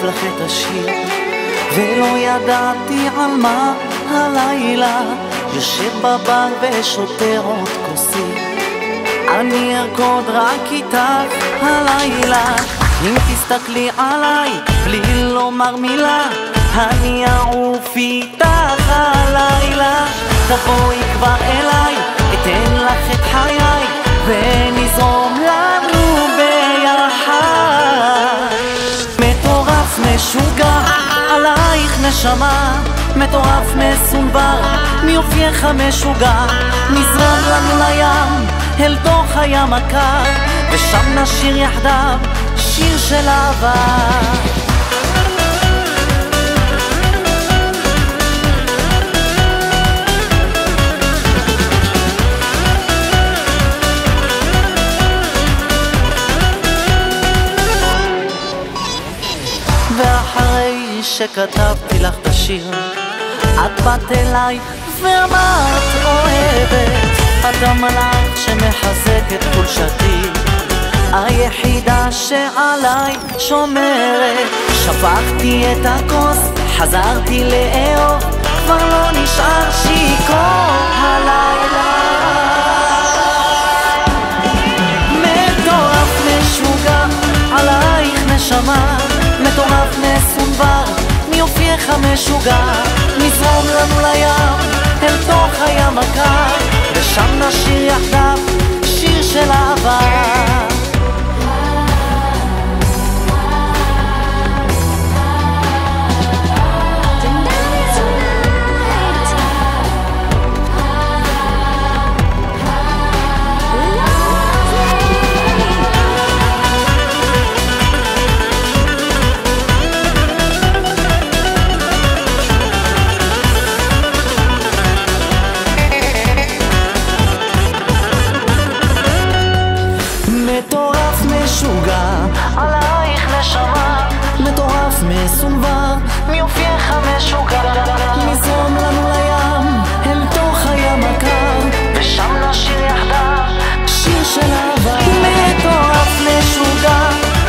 לך את השיר, ולא ידעתי על מה הלילה, יושב בבר ושותה עוד כוסי. אני ארקוד רק איתך הלילה, אם תסתכלי עליי בלי לומר מילה, אני אעוף איתך הלילה. תבואי כבר אליי, אתן לך את חיי, ונזרום לנו ביחד. מטורף משוגע עלייך נשמה, מטורף מסונבר מיופייך המשוגע. נזרום לנו לים, אל תוך הים הקר, ושם נשיר יחדיו שיר של אהבה. ואחרי שכתבתי לך את השיר, את באת אליי ואמרת אוהבת, את המלאך שמחזק את חולשתי, היחידה שעליי שומרת. שפכתי את הכוס, חזרתי לאהוב, כבר לא נשאר שיכור הלילה. מטורף משוגע עלייך נשמה, מטורף מסונבר מיופייך המשוגע. נזרום לנו לים, אל תוך הים הקר, ושם נשיר יחדיו שיר של אהבה. מטורף משוגע עלייך נשמה, מטורף מסונבר מיופייך המשוגע. נזרום לנו לים, אל תוך הים הקר, ושם נשיר יחדיו שיר של אהבה. מטורף משוגע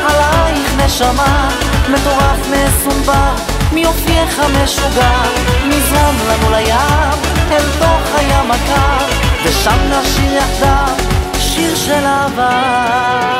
עלייך נשמה, מטורף מסונבר מיופייך המשוגע. נזרום לנו לים, אל תוך הים הקר, ושם נשיר יחדיו שיר של אהבה.